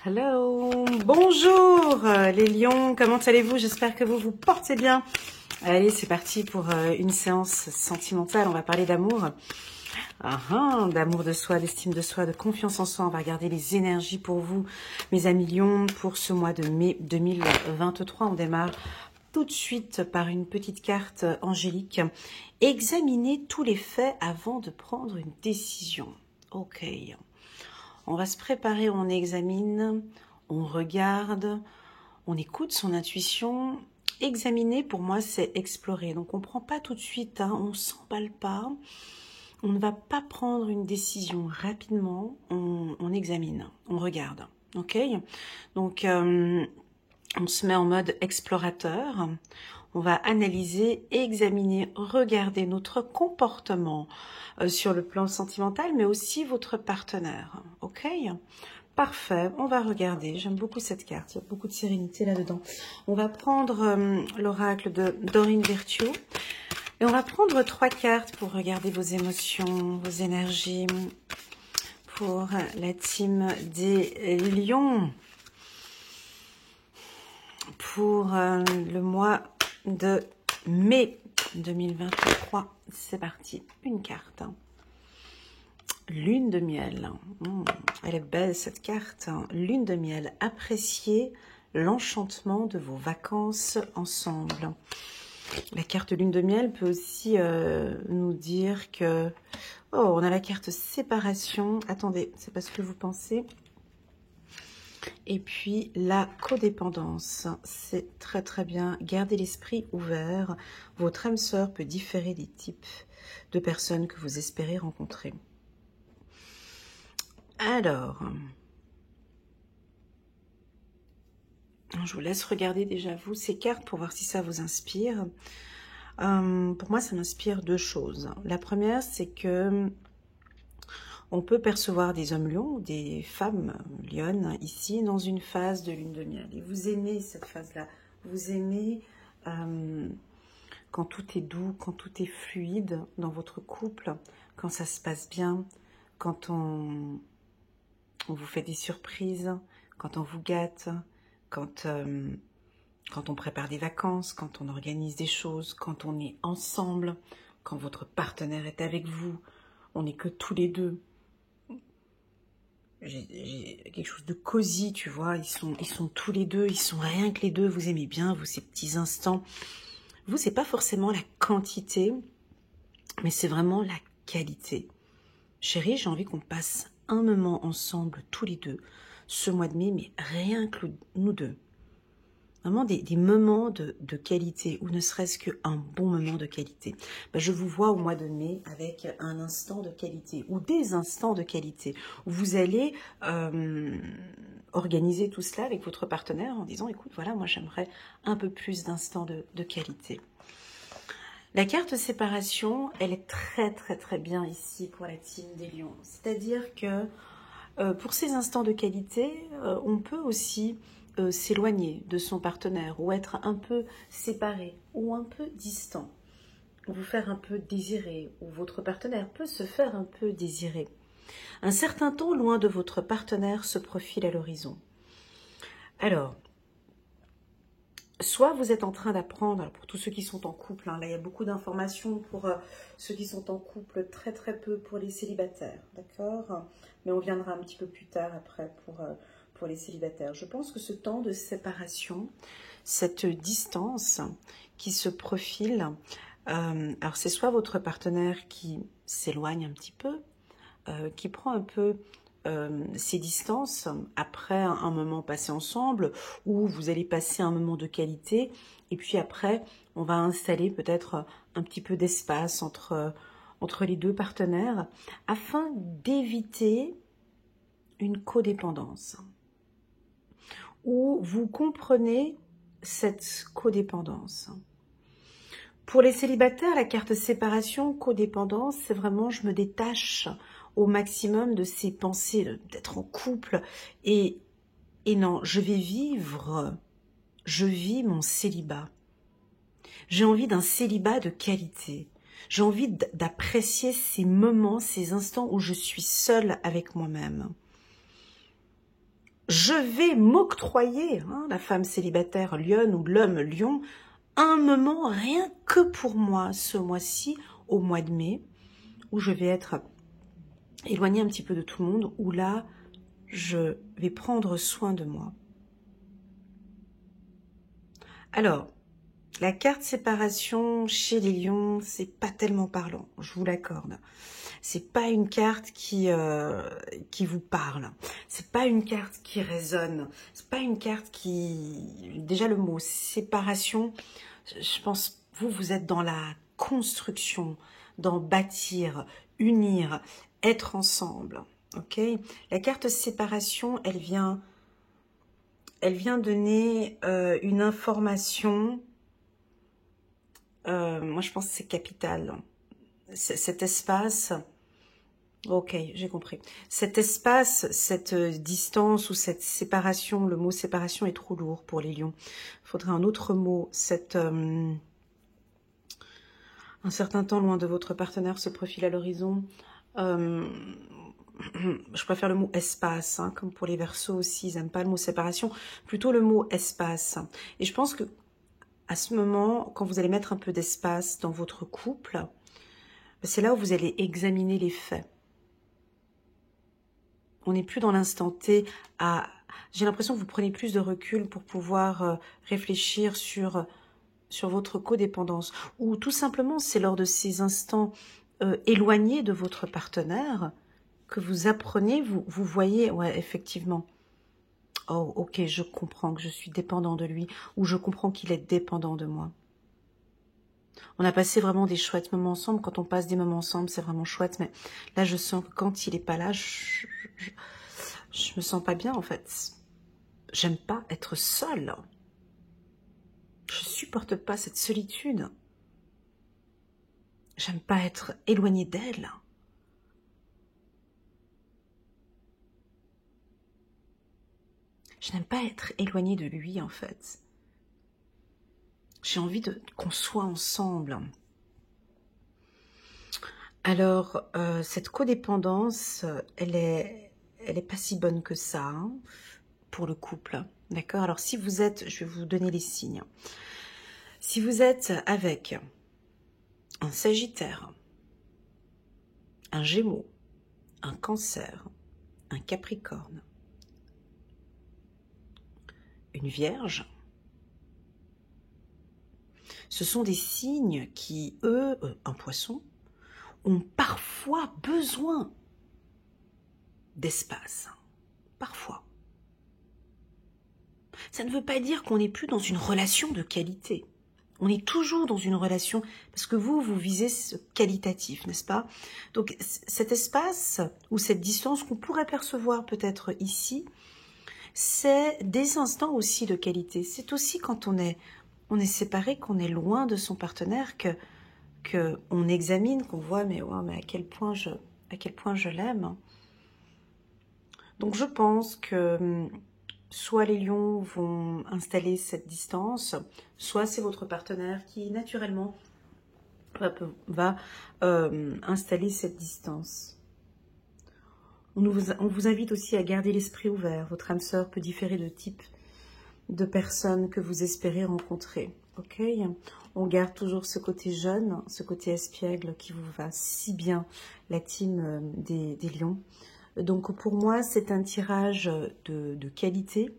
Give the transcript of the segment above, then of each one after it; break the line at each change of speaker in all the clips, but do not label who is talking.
Hello, bonjour les lions, comment allez-vous? J'espère que vous vous portez bien. Allez, c'est parti pour une séance sentimentale, on va parler d'amour. D'amour de soi, d'estime de soi, de confiance en soi. On va regarder les énergies pour vous, mes amis lions, pour ce mois de mai 2023. On démarre tout de suite par une petite carte angélique. Examinez tous les faits avant de prendre une décision. Ok. On va se préparer, on examine, on regarde, on écoute son intuition. Examiner, pour moi, c'est explorer. Donc, on ne prend pas tout de suite, on ne s'emballe pas. On ne va pas prendre une décision rapidement. On examine, on regarde. Ok? Donc, on se met en mode explorateur. On va analyser, examiner, regarder notre comportement sur le plan sentimental, mais aussi votre partenaire. Ok? Parfait, on va regarder. J'aime beaucoup cette carte, il y a beaucoup de sérénité là-dedans. On va prendre l'oracle de Dorine Virtue. Et on va prendre 3 cartes pour regarder vos émotions, vos énergies, pour la team des lions. Pour le mois de mai 2023. C'est parti, une carte. Lune de miel. Elle est belle cette carte. Lune de miel. Appréciez l'enchantement de vos vacances ensemble. La carte lune de miel peut aussi nous dire que... Oh, on a la carte séparation. Attendez, c'est pas ce que vous pensez. Et puis la codépendance, c'est très très bien. Gardez l'esprit ouvert. Votre âme sœur peut différer des types de personnes que vous espérez rencontrer. Alors, je vous laisse regarder déjà vous ces cartes pour voir si ça vous inspire. Pour moi, ça m'inspire 2 choses. La première, c'est que on peut percevoir des hommes lions, des femmes lionnes ici dans une phase de lune de miel. Et vous aimez cette phase-là. Vous aimez quand tout est doux, quand tout est fluide dans votre couple, quand ça se passe bien, quand on vous fait des surprises, quand on vous gâte, quand on prépare des vacances, quand on organise des choses, quand on est ensemble, quand votre partenaire est avec vous, on n'est que tous les deux. J'ai quelque chose de cosy, tu vois, ils sont tous les deux, ils sont rien que les deux, vous aimez bien, vous, ces petits instants. Vous, c'est pas forcément la quantité, mais c'est vraiment la qualité. Chérie, j'ai envie qu'on passe un moment ensemble, tous les deux, ce mois de mai, mais rien que nous deux. Vraiment des moments de qualité, ou ne serait-ce qu'un bon moment de qualité. Je vous vois au mois de mai avec un instant de qualité, ou des instants de qualité, où vous allez organiser tout cela avec votre partenaire en disant, écoute, voilà, moi j'aimerais un peu plus d'instants de qualité. La carte séparation, elle est très très très bien ici pour la team des lions. C'est-à-dire que pour ces instants de qualité, on peut aussi s'éloigner de son partenaire ou être un peu séparé ou un peu distant, vous faire un peu désirer, ou votre partenaire peut se faire un peu désirer. Un certain temps loin de votre partenaire se profile à l'horizon. Alors, soit vous êtes en train d'apprendre, pour tous ceux qui sont en couple, là il y a beaucoup d'informations pour ceux qui sont en couple, très très peu pour les célibataires, d'accord? Mais on viendra un petit peu plus tard après pour les célibataires. Je pense que ce temps de séparation, cette distance qui se profile, alors c'est soit votre partenaire qui s'éloigne un petit peu, qui prend un peu ces distances après un moment passé ensemble, où vous allez passer un moment de qualité, et puis après on va installer peut-être un petit peu d'espace entre les deux partenaires, afin d'éviter une codépendance, où vous comprenez cette codépendance. Pour les célibataires, la carte séparation, codépendance, c'est vraiment je me détache au maximum de ces pensées d'être en couple, et non, je vis mon célibat. J'ai envie d'un célibat de qualité. J'ai envie d'apprécier ces moments, ces instants où je suis seule avec moi-même. je vais m'octroyer, hein, la femme célibataire lionne ou l'homme lion, un moment rien que pour moi ce mois-ci, au mois de mai, où je vais être éloignée un petit peu de tout le monde, où là, je vais prendre soin de moi. Alors, la carte séparation chez les lions, c'est pas tellement parlant, je vous l'accorde. C'est pas une carte qui vous parle. C'est pas une carte qui résonne. C'est pas une carte qui... Déjà le mot séparation, je pense, vous êtes dans la construction, dans bâtir, unir, être ensemble. Ok? La carte séparation, elle vient donner une information. Moi, je pense que c'est capital. Cet espace, ok, j'ai compris. Cet espace, cette distance ou cette séparation, le mot séparation est trop lourd pour les lions. Il faudrait un autre mot. Un certain temps loin de votre partenaire se profile à l'horizon. Je préfère le mot espace, hein, comme pour les Verseaux aussi, ils n'aiment pas le mot séparation, plutôt le mot espace. Et je pense que à ce moment, quand vous allez mettre un peu d'espace dans votre couple, c'est là où vous allez examiner les faits. On n'est plus dans l'instant T. J'ai l'impression que vous prenez plus de recul pour pouvoir réfléchir sur votre codépendance. Ou tout simplement, c'est lors de ces instants éloignés de votre partenaire que vous apprenez, vous voyez, ouais, effectivement, oh, ok, je comprends que je suis dépendant de lui, ou je comprends qu'il est dépendant de moi. On a passé vraiment des chouettes moments ensemble. Quand on passe des moments ensemble, c'est vraiment chouette. Mais là, je sens que quand il n'est pas là, je me sens pas bien, en fait. J'aime pas être seule. Je supporte pas cette solitude. J'aime pas être éloignée d'elle. Je n'aime pas être éloignée de lui, en fait. J'ai envie qu'on soit ensemble. Alors, cette codépendance, elle est pas si bonne que ça, hein, pour le couple. D'accord? Alors, si vous êtes, je vais vous donner les signes. Si vous êtes avec un Sagittaire, un Gémeaux, un Cancer, un Capricorne, une Vierge, ce sont des signes qui, eux, un Poisson, ont parfois besoin d'espace. Parfois. Ça ne veut pas dire qu'on n'est plus dans une relation de qualité. On est toujours dans une relation, parce que vous visez ce qualitatif, n'est-ce pas? Donc cet espace ou cette distance qu'on pourrait percevoir peut-être ici, c'est des instants aussi de qualité. C'est aussi quand on est séparé, qu'on est loin de son partenaire, que on examine, qu'on voit, mais à quel point je l'aime. Donc je pense que soit les lions vont installer cette distance, soit c'est votre partenaire qui naturellement va installer cette distance. On vous invite aussi à garder l'esprit ouvert. Votre âme sœur peut différer de type de personnes que vous espérez rencontrer. Ok? On garde toujours ce côté jeune, ce côté espiègle qui vous va si bien, la team des lions. Donc pour moi, c'est un tirage de qualité.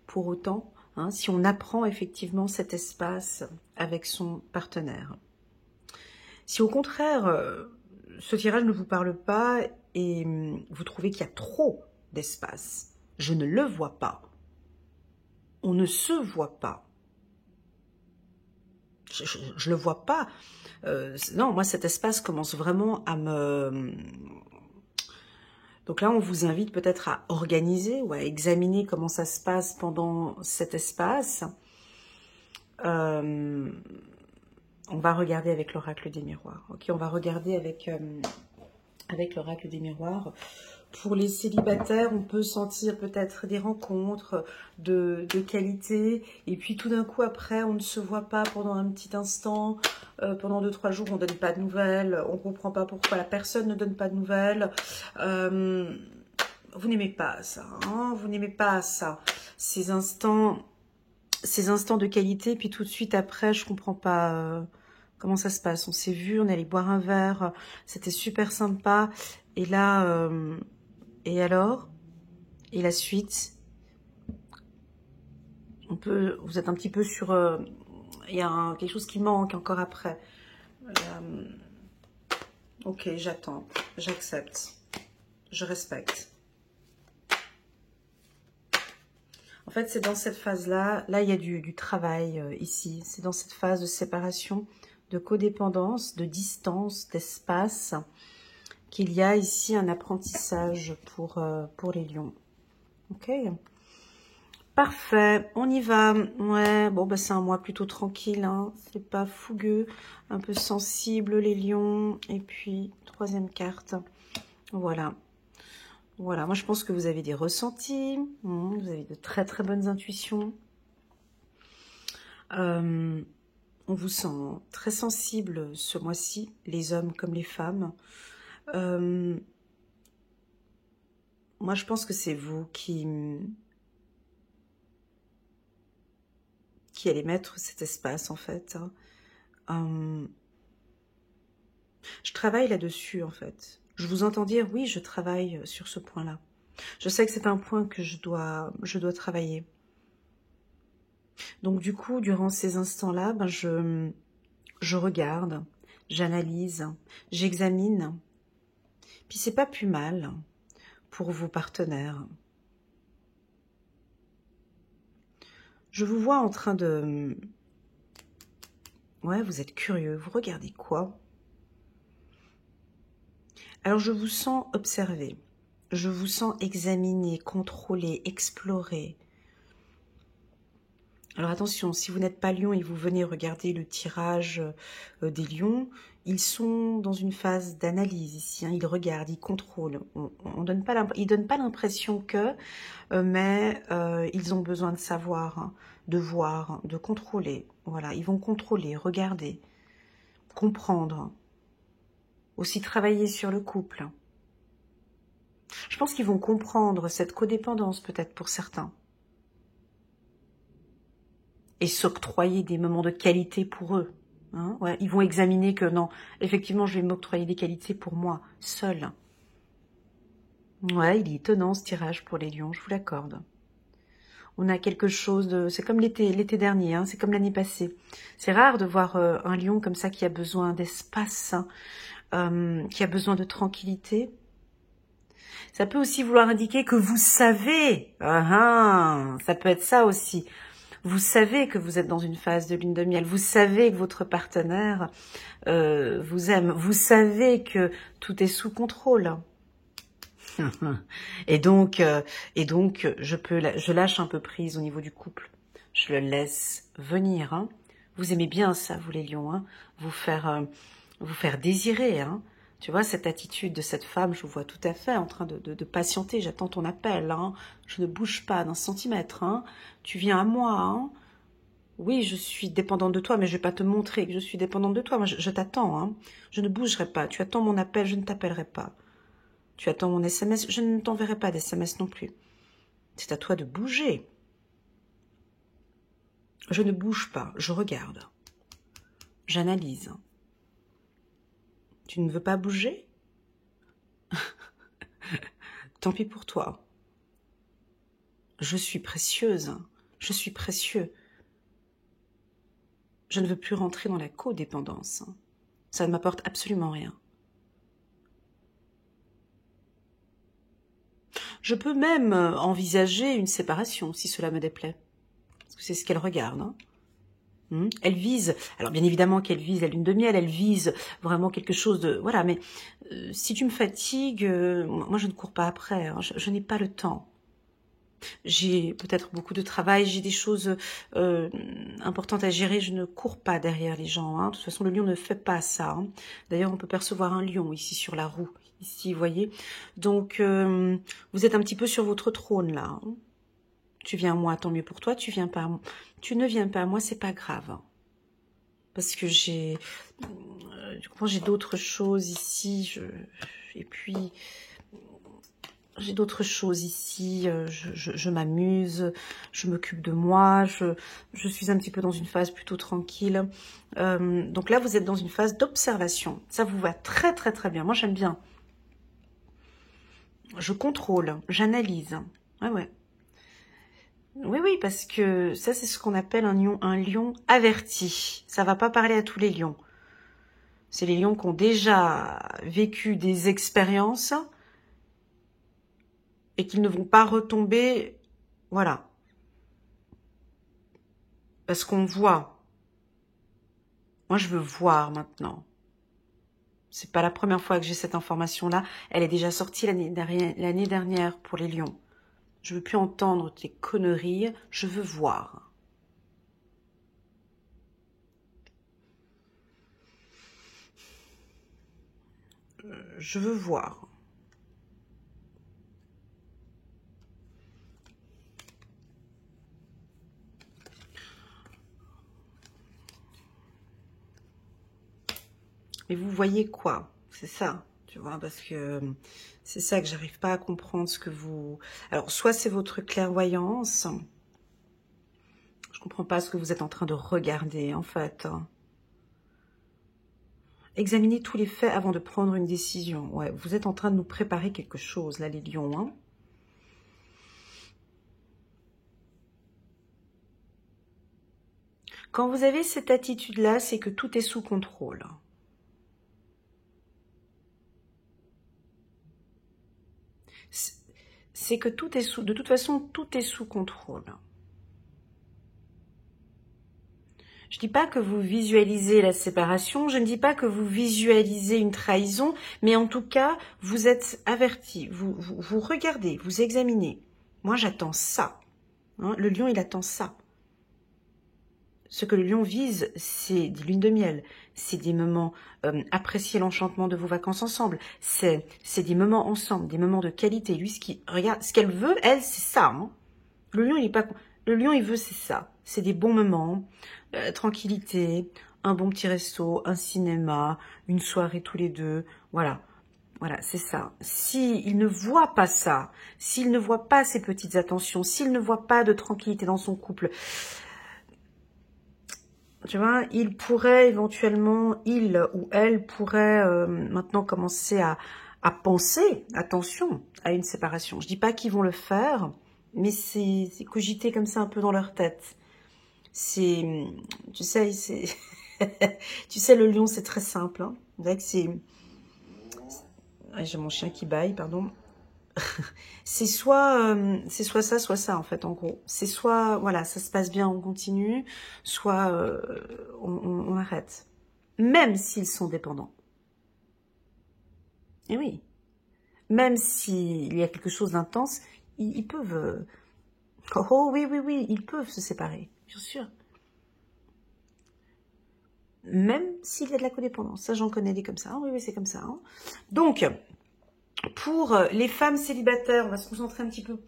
Pour autant, hein, si on apprend effectivement cet espace avec son partenaire. Si au contraire, ce tirage ne vous parle pas et vous trouvez qu'il y a trop d'espace, je ne le vois pas. On ne se voit pas. Je le vois pas. Non, moi cet espace commence vraiment à me... Donc là, on vous invite peut-être à organiser ou à examiner comment ça se passe pendant cet espace. On va regarder avec l'oracle des miroirs. Ok, on va regarder avec l'oracle des miroirs. Pour les célibataires, on peut sentir peut-être des rencontres de qualité. Et puis tout d'un coup, après, on ne se voit pas pendant un petit instant. Pendant 2-3 jours, on ne donne pas de nouvelles. On ne comprend pas pourquoi la personne ne donne pas de nouvelles. vous n'aimez pas ça, hein, vous n'aimez pas ça. Ces instants de qualité, puis tout de suite après, je comprends pas comment ça se passe. On s'est vu, on allait boire un verre, c'était super sympa. Et là, et alors? Et la suite? Vous êtes un petit peu sur... il y a quelque chose qui manque encore après. Ok, j'attends, j'accepte, je respecte. En fait, c'est dans cette phase-là, là, il y a du travail ici. C'est dans cette phase de séparation, de codépendance, de distance, d'espace, qu'il y a ici un apprentissage pour les lions. Ok? Parfait, on y va. Ouais, bon, bah, c'est un mois plutôt tranquille, hein. C'est pas fougueux, un peu sensible, les lions. Et puis, troisième carte. Voilà. Voilà, moi je pense que vous avez des ressentis, vous avez de très très bonnes intuitions. On vous sent très sensible ce mois-ci, les hommes comme les femmes. Moi je pense que c'est vous qui allez mettre cet espace en fait. Je travaille là-dessus en fait. Je vous entends dire oui, je travaille sur ce point-là. Je sais que c'est un point que je dois travailler. Donc du coup, durant ces instants-là, ben, je regarde, j'analyse, j'examine. Puis c'est pas plus mal pour vos partenaires. Je vous vois en train de... Ouais, vous êtes curieux. Vous regardez quoi? Alors je vous sens observer. Je vous sens examiner, contrôler, explorer. Alors attention, si vous n'êtes pas lion et vous venez regarder le tirage des lions, ils sont dans une phase d'analyse ici, hein, ils regardent, ils contrôlent. Ils donnent pas l'impression que, mais ils ont besoin de savoir, hein, de voir, de contrôler. Voilà, ils vont contrôler, regarder, comprendre. Aussi travailler sur le couple. Je pense qu'ils vont comprendre cette codépendance peut-être pour certains. Et s'octroyer des moments de qualité pour eux. Hein, ouais, ils vont examiner que non, effectivement, je vais m'octroyer des qualités pour moi, seul. Ouais, il est étonnant ce tirage pour les lions, je vous l'accorde. On a quelque chose de... C'est comme l'été dernier, hein, c'est comme l'année passée. C'est rare de voir un lion comme ça qui a besoin d'espace, hein, qui a besoin de tranquillité. Ça peut aussi vouloir indiquer que vous savez, ça peut être ça aussi. Vous savez que vous êtes dans une phase de lune de miel, vous savez que votre partenaire vous aime, vous savez que tout est sous contrôle. et donc, je lâche un peu prise au niveau du couple. Je le laisse venir. Hein. Vous aimez bien ça, vous les lions, hein, vous faire désirer. Hein. Tu vois, cette attitude de cette femme, je vous vois tout à fait en train de patienter. J'attends ton appel. Hein. Je ne bouge pas d'un centimètre. Hein. Tu viens à moi. Hein. Oui, je suis dépendante de toi, mais je ne vais pas te montrer que je suis dépendante de toi. Moi, je t'attends. Hein. Je ne bougerai pas. Tu attends mon appel, je ne t'appellerai pas. Tu attends mon SMS, je ne t'enverrai pas d'SMS non plus. C'est à toi de bouger. Je ne bouge pas, je regarde. J'analyse. Tu ne veux pas bouger? Tant pis pour toi. Je suis précieuse. Je suis précieux. Je ne veux plus rentrer dans la codépendance. Ça ne m'apporte absolument rien. Je peux même envisager une séparation si cela me déplaît. Parce que c'est ce qu'elle regarde. Hein. Elle vise, alors bien évidemment qu'elle vise la lune de miel, elle vise vraiment quelque chose de... Voilà, mais si tu me fatigues, moi je ne cours pas après, hein, je n'ai pas le temps. J'ai peut-être beaucoup de travail, j'ai des choses importantes à gérer, je ne cours pas derrière les gens. Hein. De toute façon, le lion ne fait pas ça. Hein. D'ailleurs, on peut percevoir un lion ici sur la roue, ici, vous voyez. Donc, vous êtes un petit peu sur votre trône là. Hein. Tu viens à moi, tant mieux pour toi. Tu ne viens pas à moi, c'est pas grave. Parce que j'ai d'autres choses ici. Et puis, j'ai d'autres choses ici, je m'amuse, je m'occupe de moi, je suis un petit peu dans une phase plutôt tranquille. Donc là, vous êtes dans une phase d'observation. Ça vous va très très très bien. Moi, j'aime bien. Je contrôle, j'analyse. Ah ouais. Oui, oui, parce que ça, c'est ce qu'on appelle un lion averti. Ça va pas parler à tous les lions. C'est les lions qui ont déjà vécu des expériences et qu'ils ne vont pas retomber, voilà. Parce qu'on voit. Moi, je veux voir maintenant. C'est pas la première fois que j'ai cette information-là. Elle est déjà sortie l'année dernière pour les lions. Je veux plus entendre tes conneries. Je veux voir. Je veux voir. Mais vous voyez quoi? C'est ça, tu vois, parce que c'est ça que j'arrive pas à comprendre ce que vous... Alors, soit c'est votre clairvoyance. Je comprends pas ce que vous êtes en train de regarder, en fait. Examinez tous les faits avant de prendre une décision. Ouais, vous êtes en train de nous préparer quelque chose, là, les lions, hein. Quand vous avez cette attitude-là, c'est que tout est sous contrôle. C'est que tout est sous... De toute façon, tout est sous contrôle. Je ne dis pas que vous visualisez la séparation, je ne dis pas que vous visualisez une trahison, mais en tout cas, vous êtes averti, vous regardez, vous examinez. Moi, j'attends ça. Hein, le lion, il attend ça. Ce que le lion vise, c'est des lunes de miel, c'est des moments, apprécier l'enchantement de vos vacances ensemble, c'est des moments ensemble, des moments de qualité. Lui, regarde, ce qu'elle veut, elle, c'est ça. Hein. Le lion, il est pas... Le lion, il veut, c'est ça. C'est des bons moments, tranquillité, un bon petit resto, un cinéma, une soirée tous les deux. Voilà, voilà, c'est ça. S'il ne voit pas ça, s'il ne voit pas ces petites attentions, s'il ne voit pas de tranquillité dans son couple, tu vois, il pourrait éventuellement, il ou elle pourrait maintenant commencer à penser, attention, à une séparation. Je dis pas qu'ils vont le faire, mais c'est cogité comme ça un peu dans leur tête. C'est, tu sais, c'est, tu sais, le lion, c'est très simple. Hein. C'est, j'ai mon chien qui bâille, pardon. C'est soit ça, en fait, en gros. C'est soit, voilà, ça se passe bien, on continue, soit on arrête. Même s'ils sont dépendants. Et oui. Même s'il y a quelque chose d'intense, ils peuvent... Oh oui, oui, oui, ils peuvent se séparer, bien sûr. Même s'il y a de la codépendance. Ça, j'en connais des comme ça. Oui, oui, c'est comme ça. Hein. Donc, pour les femmes célibataires, on va se concentrer un petit peu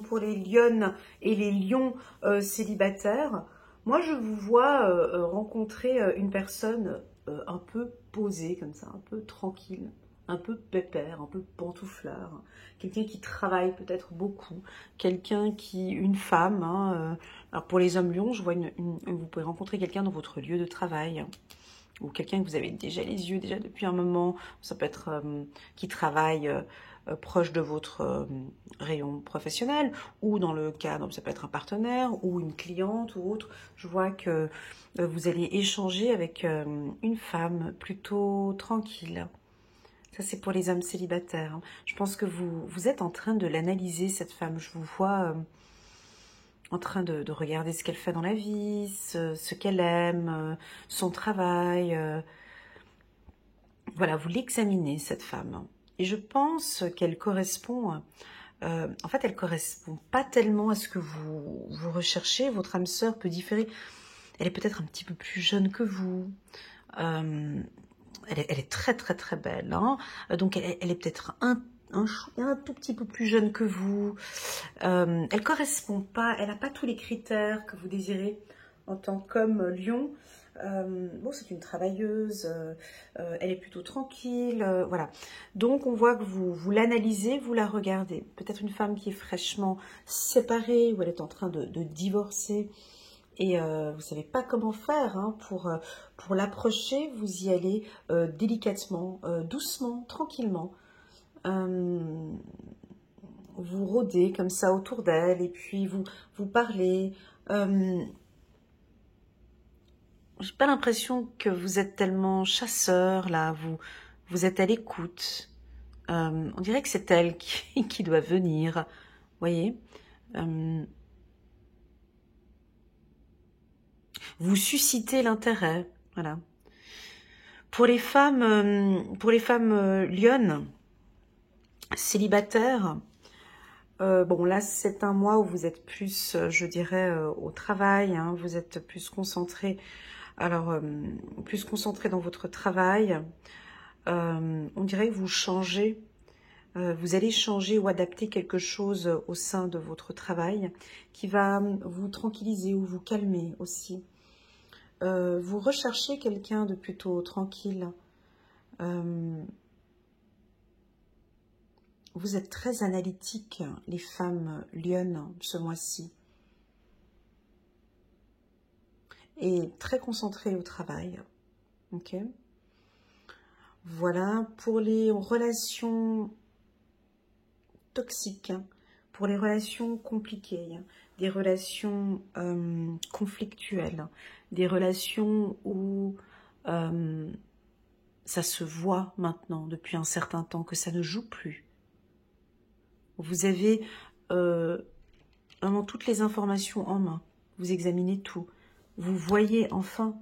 pour les lionnes et les lions célibataires. Moi, je vous vois rencontrer une personne un peu posée comme ça, un peu tranquille, un peu pépère, un peu pantouflard. Quelqu'un qui travaille peut-être beaucoup, quelqu'un qui, une femme. Hein, alors pour les hommes lions, je vois vous pouvez rencontrer quelqu'un dans votre lieu de travail. Ou quelqu'un que vous avez déjà les yeux, déjà depuis un moment, ça peut être qui travaille proche de votre rayon professionnel, ou dans le cadre, ça peut être un partenaire, ou une cliente, ou autre. Je vois que vous allez échanger avec une femme plutôt tranquille. Ça, c'est pour les hommes célibataires. Je pense que vous êtes en train de l'analyser, cette femme. Je vous vois... en train de regarder ce qu'elle fait dans la vie, ce qu'elle aime, son travail. Voilà, vous l'examinez, cette femme. Et je pense qu'elle correspond... en fait, elle correspond pas tellement à ce que vous recherchez. Votre âme sœur peut différer. Elle est peut-être un petit peu plus jeune que vous. Elle est très, très, très belle. Hein. Donc, elle est peut-être un tout petit peu plus jeune que vous. Elle correspond pas, elle n'a pas tous les critères que vous désirez en tant qu'homme lion. Bon, c'est une travailleuse, elle est plutôt tranquille, voilà. Donc, on voit que vous l'analysez, vous la regardez. Peut-être une femme qui est fraîchement séparée ou elle est en train de divorcer et vous ne savez pas comment faire hein, pour l'approcher. Vous y allez délicatement, doucement, tranquillement. Vous rôdez comme ça autour d'elle et puis vous parlez. J'ai pas l'impression que vous êtes tellement chasseur là, vous êtes à l'écoute. On dirait que c'est elle qui doit venir, voyez. Vous suscitez l'intérêt, voilà. Pour les femmes lionnes, célibataires, bon là c'est un mois où vous êtes plus, je dirais, au travail, hein, vous êtes plus concentré. Alors, plus concentré dans votre travail, on dirait que vous changez, vous allez changer ou adapter quelque chose au sein de votre travail qui va vous tranquilliser ou vous calmer aussi. Vous recherchez quelqu'un de plutôt tranquille. Vous êtes très analytique, les femmes lionnes, ce mois-ci. Et très concentré au travail. Ok. Voilà, pour les relations toxiques, pour les relations compliquées, des relations conflictuelles, des relations où ça se voit maintenant depuis un certain temps que ça ne joue plus. Vous avez vraiment toutes les informations en main, vous examinez tout. Vous voyez enfin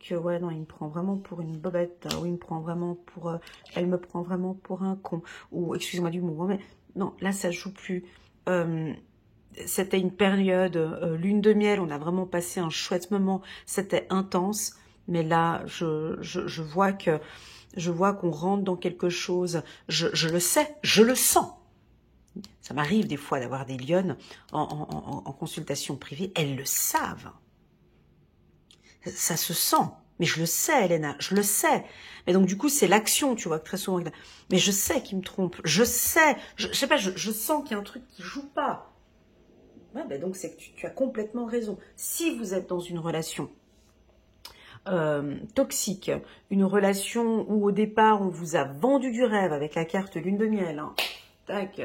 que, ouais, non, il me prend vraiment pour une bobette, ou il me prend vraiment pour... elle me prend vraiment pour un con, ou, excusez-moi du mot, mais non, là, ça joue plus. C'était une période, lune de miel, on a vraiment passé un chouette moment, c'était intense, mais là, je vois que... Je vois qu'on rentre dans quelque chose, je le sais, je le sens. Ça m'arrive des fois d'avoir des lionnes en consultation privée, elles le savent. Ça se sent, mais je le sais, Elena, je le sais. Mais donc du coup, c'est l'action, tu vois, que très souvent. Mais je sais qu'il me trompe, je sais, je sais pas, je sens qu'il y a un truc qui joue pas. Ouais, ben donc c'est que tu as complètement raison. Si vous êtes dans une relation toxique, une relation où au départ on vous a vendu du rêve avec la carte lune de miel, hein. Tac,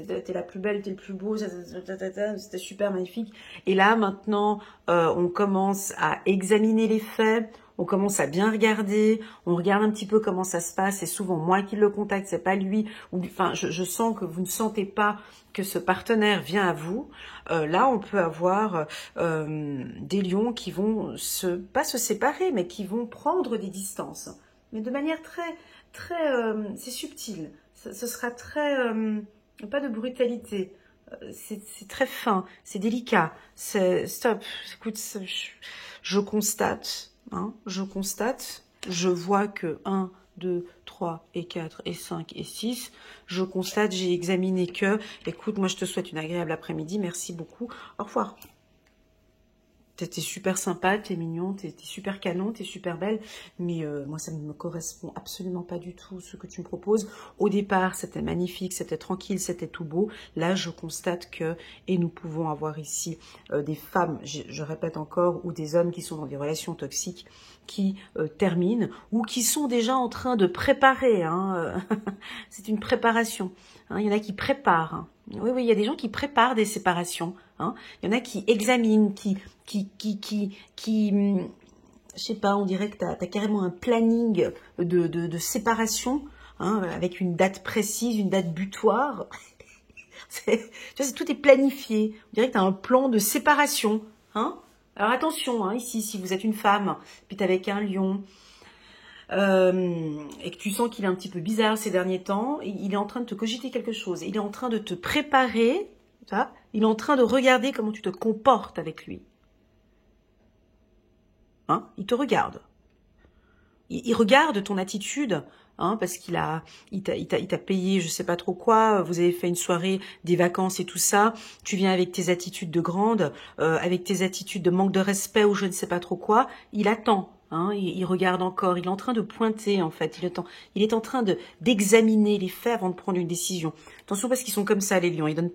t'es la plus belle, t'es le plus beau, c'était super magnifique. Et là, maintenant, on commence à examiner les faits, on commence à bien regarder, on regarde un petit peu comment ça se passe. C'est souvent moi qui le contacte, c'est pas lui. Enfin, je sens que vous ne sentez pas que ce partenaire vient à vous. Là, on peut avoir des lions qui vont pas se séparer, mais qui vont prendre des distances. Mais de manière c'est subtil. Ce sera très... pas de brutalité. C'est très fin, c'est délicat. Stop, écoute, je constate, hein, je vois que 1, 2, 3 et 4 et 5 et 6, je constate, j'ai examiné que... Écoute, moi je te souhaite une agréable après-midi, merci beaucoup, au revoir. T'es super sympa, t'es mignon, t'es super canon, t'es super belle, mais moi ça ne me correspond absolument pas du tout ce que tu me proposes. Au départ, c'était magnifique, c'était tranquille, c'était tout beau. Là, je constate que, et nous pouvons avoir ici des femmes, je répète encore, ou des hommes qui sont dans des relations toxiques, qui terminent, ou qui sont déjà en train de préparer. Hein, c'est une préparation. Hein, il y en a qui préparent. Hein. Oui, il y a des gens qui préparent des séparations. Hein. Il y en a qui examinent, qui je sais pas, on dirait que tu as carrément un planning de séparation, hein, avec une date précise, une date butoir. Tout est planifié. On dirait que tu as un plan de séparation. Hein. Alors attention, hein, ici, si vous êtes une femme, puis tu es avec un lion, et que tu sens qu'il est un petit peu bizarre ces derniers temps, il est en train de te cogiter quelque chose. Il est en train de te préparer, il est en train de regarder comment tu te comportes avec lui. Hein, il te regarde. il regarde ton attitude, hein, parce il t'a payé, je sais pas trop quoi. Vous avez fait une soirée, des vacances et tout ça. Tu viens avec tes attitudes de grande, avec tes attitudes de manque de respect ou je ne sais pas trop quoi. Il attend. Hein, il regarde encore, il est en train de pointer en fait, il est en train d'examiner les faits avant de prendre une décision. Attention parce qu'ils sont comme ça les lions, ils donnent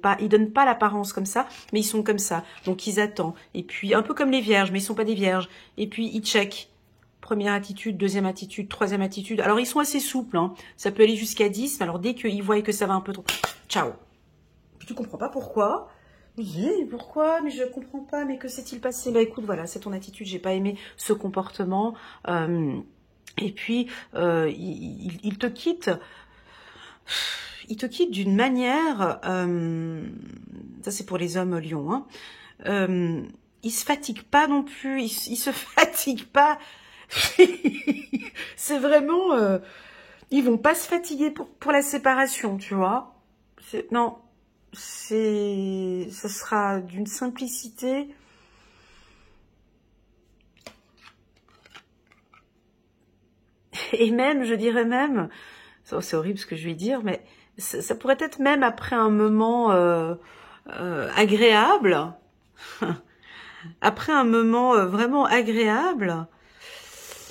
pas l'apparence comme ça, mais ils sont comme ça, donc ils attendent. Et puis un peu comme les vierges, mais ils sont pas des vierges. Et puis ils checkent. Première attitude, deuxième attitude, troisième attitude. Alors ils sont assez souples, hein. Ça peut aller jusqu'à 10, mais alors dès qu'ils voient que ça va un peu trop, ciao. Tu comprends pas pourquoi. Oui, pourquoi? Mais je comprends pas. Mais que s'est-il passé? Bah écoute, voilà, c'est ton attitude. J'ai pas aimé ce comportement. Et puis, il te quitte. Il te quitte d'une manière. Ça, c'est pour les hommes lions. Hein, il se fatigue pas non plus. Il se fatigue pas. C'est vraiment. Ils vont pas se fatiguer pour la séparation, tu vois. Non. Ce sera d'une simplicité et même, je dirais même, c'est horrible ce que je vais dire, mais ça pourrait être même après un moment agréable, après un moment vraiment agréable,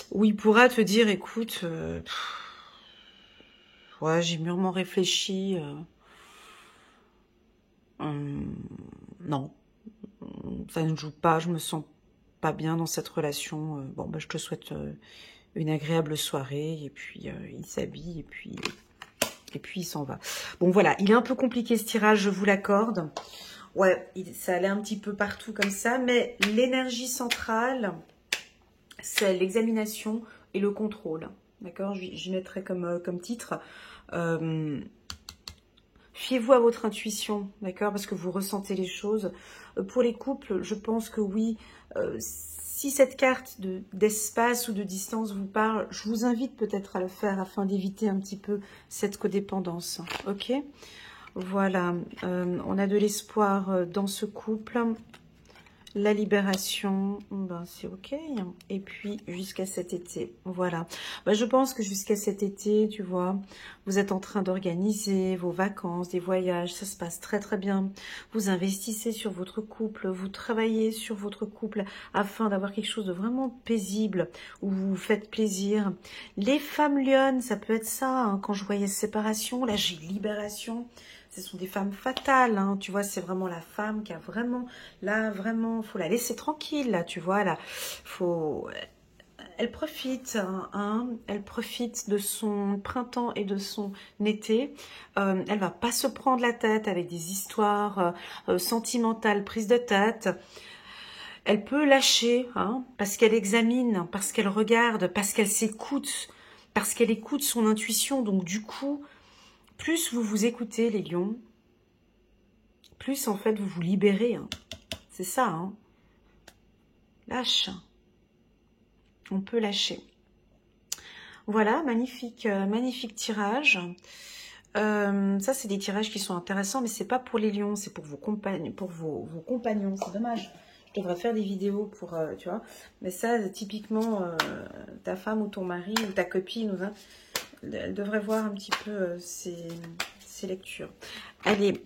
où il pourra te dire, écoute, ouais, j'ai mûrement réfléchi, non, ça ne joue pas, je me sens pas bien dans cette relation. Bon, bah, je te souhaite une agréable soirée. Et puis, il s'habille et puis il s'en va. Bon, voilà, il est un peu compliqué ce tirage, je vous l'accorde. Ouais, ça allait un petit peu partout comme ça, mais l'énergie centrale, c'est l'examination et le contrôle. D'accord? J'y mettrai comme titre. Fiez-vous à votre intuition, d'accord? Parce que vous ressentez les choses. Pour les couples, je pense que oui, si cette carte d'espace ou de distance vous parle, je vous invite peut-être à le faire afin d'éviter un petit peu cette codépendance, ok? Voilà, on a de l'espoir dans ce couple. La libération, ben c'est ok. Et puis jusqu'à cet été, voilà. Ben, je pense que jusqu'à cet été, tu vois, vous êtes en train d'organiser vos vacances, des voyages, ça se passe très très bien. Vous investissez sur votre couple, vous travaillez sur votre couple afin d'avoir quelque chose de vraiment paisible, où vous vous faites plaisir. Les femmes lionnes, ça peut être ça, hein. Quand je voyais séparation, là j'ai libération. Ce sont des femmes fatales, hein, tu vois, c'est vraiment la femme qui a vraiment, là, vraiment, faut la laisser tranquille, là, tu vois, là, elle profite, hein, elle profite de son printemps et de son été, elle va pas se prendre la tête avec des histoires sentimentales, prises de tête, elle peut lâcher, hein, parce qu'elle examine, parce qu'elle regarde, parce qu'elle s'écoute, parce qu'elle écoute son intuition, donc du coup, plus vous vous écoutez, les lions, plus en fait vous vous libérez. Hein. C'est ça. Hein. Lâche. On peut lâcher. Voilà, magnifique, magnifique tirage. Ça, c'est des tirages qui sont intéressants, mais c'est pas pour les lions, c'est pour vos compagnons. Vos compagnons. C'est dommage. Je devrais faire des vidéos pour, tu vois. Mais ça, typiquement, ta femme ou ton mari ou ta copine, elle devrait voir un petit peu ces lectures. Allez,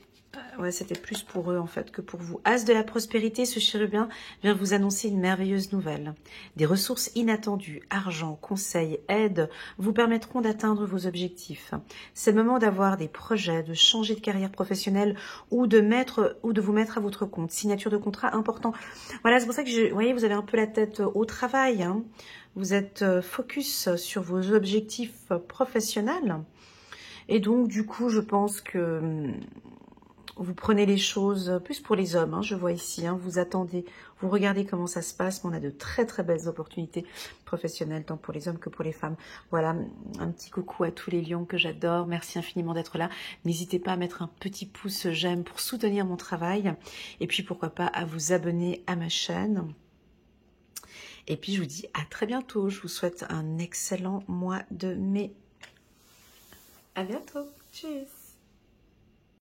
ouais, c'était plus pour eux en fait que pour vous. As de la prospérité, ce chérubin vient vous annoncer une merveilleuse nouvelle. Des ressources inattendues, argent, conseils, aide vous permettront d'atteindre vos objectifs. C'est le moment d'avoir des projets, de changer de carrière professionnelle ou de vous mettre à votre compte. Signature de contrat important. Voilà, c'est pour ça que vous voyez, vous avez un peu la tête au travail. Hein. Vous êtes focus sur vos objectifs professionnels. Et donc, du coup, je pense que vous prenez les choses, plus pour les hommes, hein, je vois ici, hein, vous attendez, vous regardez comment ça se passe, mais on a de très très belles opportunités professionnelles, tant pour les hommes que pour les femmes. Voilà, un petit coucou à tous les lions que j'adore, merci infiniment d'être là. N'hésitez pas à mettre un petit pouce j'aime pour soutenir mon travail, et puis pourquoi pas à vous abonner à ma chaîne. Et puis je vous dis à très bientôt, je vous souhaite un excellent mois de mai. À bientôt, tchuss.